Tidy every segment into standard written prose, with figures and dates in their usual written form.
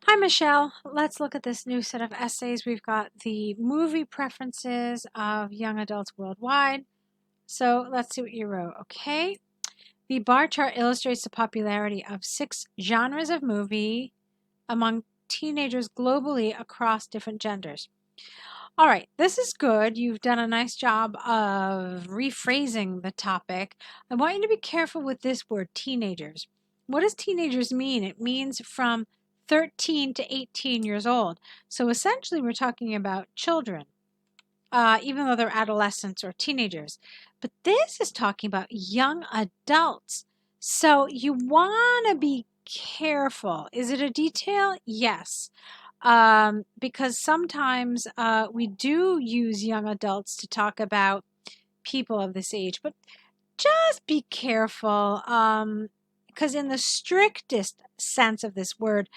Hi, Michelle. Let's look at this new set of essays. We've got the movie preferences of young adults worldwide. So let's see what you wrote, okay? The bar chart illustrates the popularity of 6 genres of movie among teenagers globally across different genders. All right, this is good. You've done a nice job of rephrasing the topic. I want you to be careful with this word, teenagers. What does teenagers mean? It means from 13 to 18 years old. So essentially, we're talking about children, even though they're adolescents or teenagers. But this is talking about young adults. So you want to be careful. Is it a detail? Yes, because sometimes we do use young adults to talk about people of this age, but just be careful, because in the strictest sense of this word,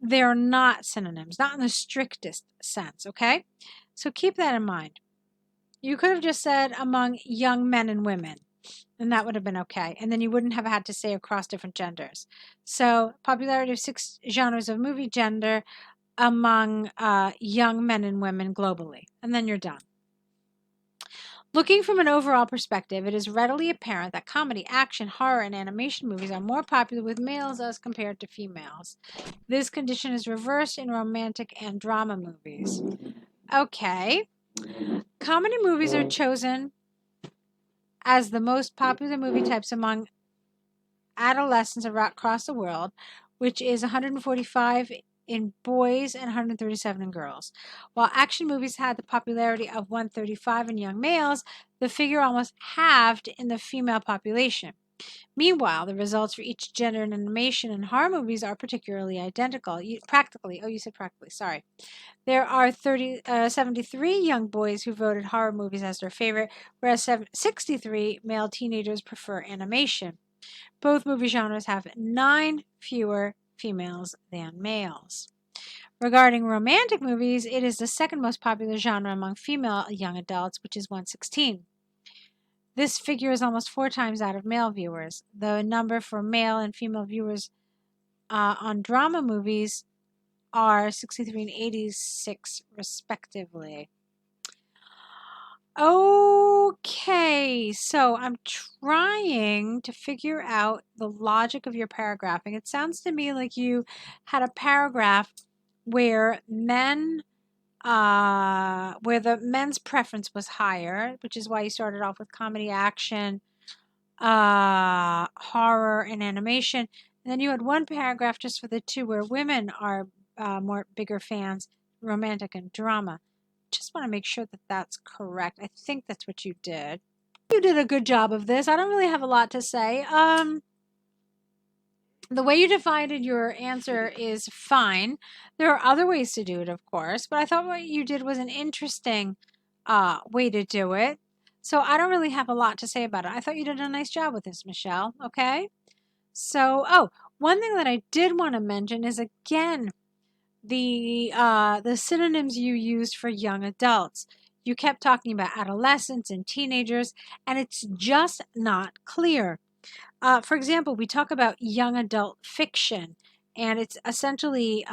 they're not synonyms, not in the strictest sense, okay? So keep that in mind. You could have just said among young men and women, and that would have been okay. And then you wouldn't have had to say across different genders. So, popularity of 6 genres of movie gender among young men and women globally. And then you're done. Looking from an overall perspective, it is readily apparent that comedy, action, horror, and animation movies are more popular with males as compared to females. This condition is reversed in romantic and drama movies. Okay. Comedy movies are chosen as the most popular movie types among adolescents across the world, which is 145 in boys and 137 in girls. While action movies had the popularity of 135 in young males, the figure almost halved in the female population. Meanwhile, the results for each gender in animation and horror movies are particularly identical. You said practically, sorry. There are 73 young boys who voted horror movies as their favorite, whereas 63 male teenagers prefer animation. Both movie genres have 9 fewer females than males. Regarding romantic movies, it is the second most popular genre among female young adults, which is 116. This figure is almost 4 times that of male viewers. The number for male and female viewers on drama movies are 63 and 86, respectively. Okay, so I'm trying to figure out the logic of your paragraphing. It sounds to me like you had a paragraph where where the men's preference was higher, which is why you started off with comedy, action, horror, and animation. And then you had one paragraph just for the two where women are more bigger fans, romantic and drama. Just want to make sure that that's correct. I think that's what you did. You did a good job of this. I don't really have a lot to say. The way you divided your answer is fine. There are other ways to do it, of course, but I thought what you did was an interesting way to do it. So I don't really have a lot to say about it. I thought you did a nice job with this, Michelle. Okay. So, one thing that I did want to mention is again the synonyms you used for young adults. You kept talking about adolescents and teenagers, and it's just not clear. For example, we talk about young adult fiction, and it's essentially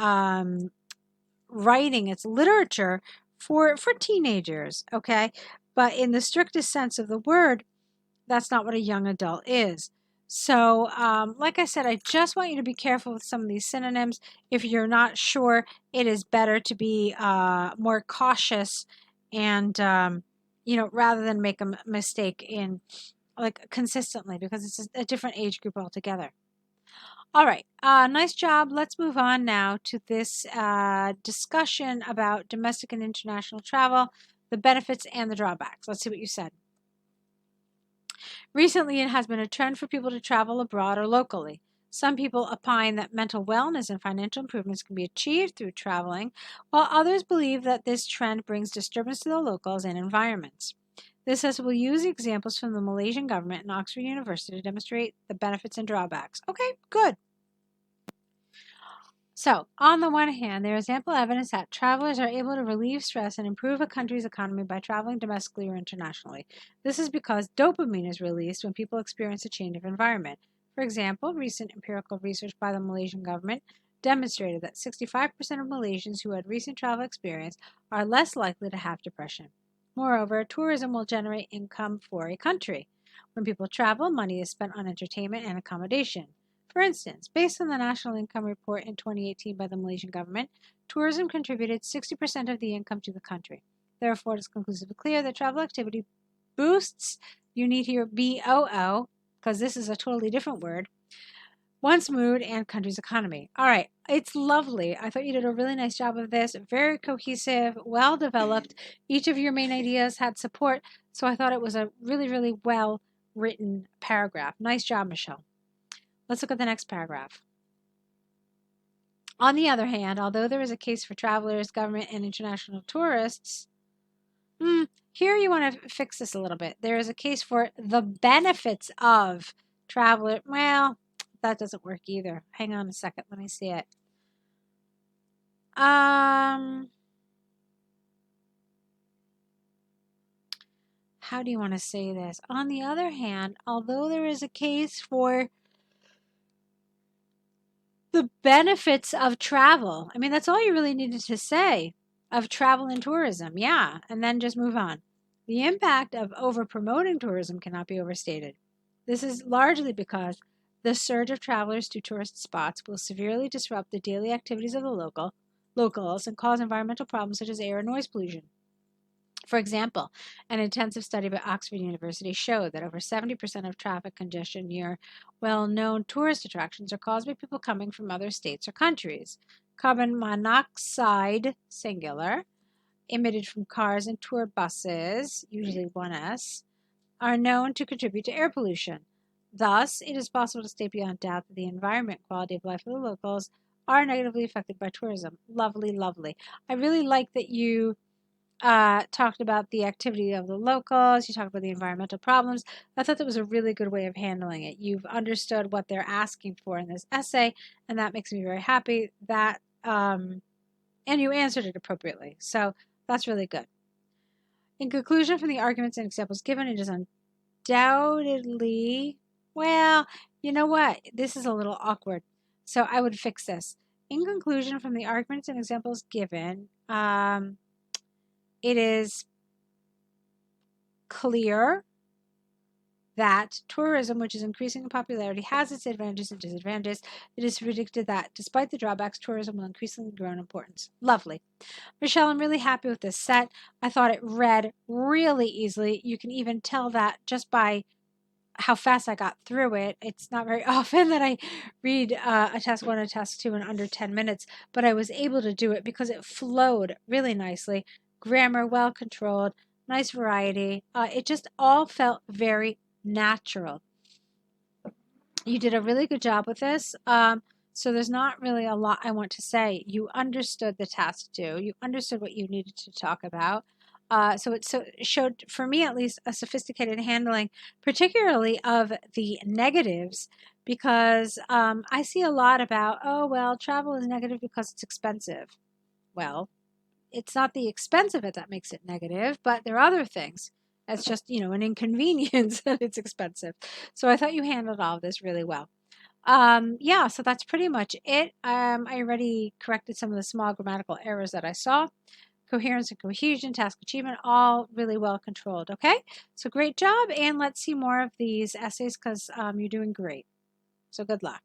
writing, it's literature for teenagers, okay? But in the strictest sense of the word, that's not what a young adult is. So, like I said, I just want you to be careful with some of these synonyms. If you're not sure, it is better to be more cautious and, rather than make a mistake in like consistently because it's a different age group altogether. All right, nice job. Let's move on now to this discussion about domestic and international travel, the benefits and the drawbacks. Let's see what you said. Recently, it has been a trend for people to travel abroad or locally. Some people opine that mental wellness and financial improvements can be achieved through traveling, while others believe that this trend brings disturbance to the locals and environments. This says we'll use examples from the Malaysian government and Oxford University to demonstrate the benefits and drawbacks. Okay, good. So, on the one hand, there is ample evidence that travelers are able to relieve stress and improve a country's economy by traveling domestically or internationally. This is because dopamine is released when people experience a change of environment. For example, recent empirical research by the Malaysian government demonstrated that 65% of Malaysians who had recent travel experience are less likely to have depression. Moreover, tourism will generate income for a country. When people travel, money is spent on entertainment and accommodation. For instance, based on the National Income Report in 2018 by the Malaysian government, tourism contributed 60% of the income to the country. Therefore, it is conclusively clear that travel activity boosts, you need here BOO, because this is a totally different word, one's mood and country's economy. All right, it's lovely. I thought you did a really nice job of this. Very cohesive, well developed. Each of your main ideas had support, so I thought it was a really, really well written paragraph. Nice job, Michelle. Let's look at the next paragraph. On the other hand, although there is a case for travelers, government, and international tourists, here you want to fix this a little bit. There is a case for the benefits of traveler. Well, that doesn't work either. Hang on a second. Let me see it. How do you want to say this? On the other hand, although there is a case for the benefits of travel, I mean, that's all you really needed to say of travel and tourism. Yeah, and then just move on. The impact of over-promoting tourism cannot be overstated. This is largely because the surge of travelers to tourist spots will severely disrupt the daily activities of the locals and cause environmental problems such as air and noise pollution. For example, an intensive study by Oxford University showed that over 70% of traffic congestion near well-known tourist attractions are caused by people coming from other states or countries. Carbon monoxide, singular, emitted from cars and tour buses, usually 1S, are known to contribute to air pollution. Thus, it is possible to state beyond doubt that the environment, quality of life of the locals are negatively affected by tourism. Lovely, lovely. I really like that you talked about the activity of the locals. You talked about the environmental problems. I thought that was a really good way of handling it. You've understood what they're asking for in this essay, and that makes me very happy. That and you answered it appropriately. So that's really good. In conclusion, from the arguments and examples given, it is undoubtedly, well, you know what? This is a little awkward. So I would fix this. In conclusion, from the arguments and examples given, it is clear that tourism, which is increasing in popularity, has its advantages and disadvantages. It is predicted that, despite the drawbacks, tourism will increasingly grow in importance. Lovely. Michelle, I'm really happy with this set. I thought it read really easily. You can even tell that just by how fast I got through it. It's not very often that I read a test 1 and a test 2 in under 10 minutes, but I was able to do it because it flowed really nicely. Grammar well controlled, nice variety. It just all felt very natural. You did a really good job with this. So there's not really a lot I want to say. You understood the task due. You understood what you needed to talk about. So it showed, for me at least, a sophisticated handling, particularly of the negatives, because I see a lot about, oh, well, travel is negative because it's expensive. Well, it's not the expense of it that makes it negative, but there are other things. It's just, an inconvenience that it's expensive. So I thought you handled all of this really well. Yeah, so that's pretty much it. I already corrected some of the small grammatical errors that I saw. Coherence and cohesion, task achievement, all really well controlled. Okay, so great job, and let's see more of these essays because you're doing great. So good luck.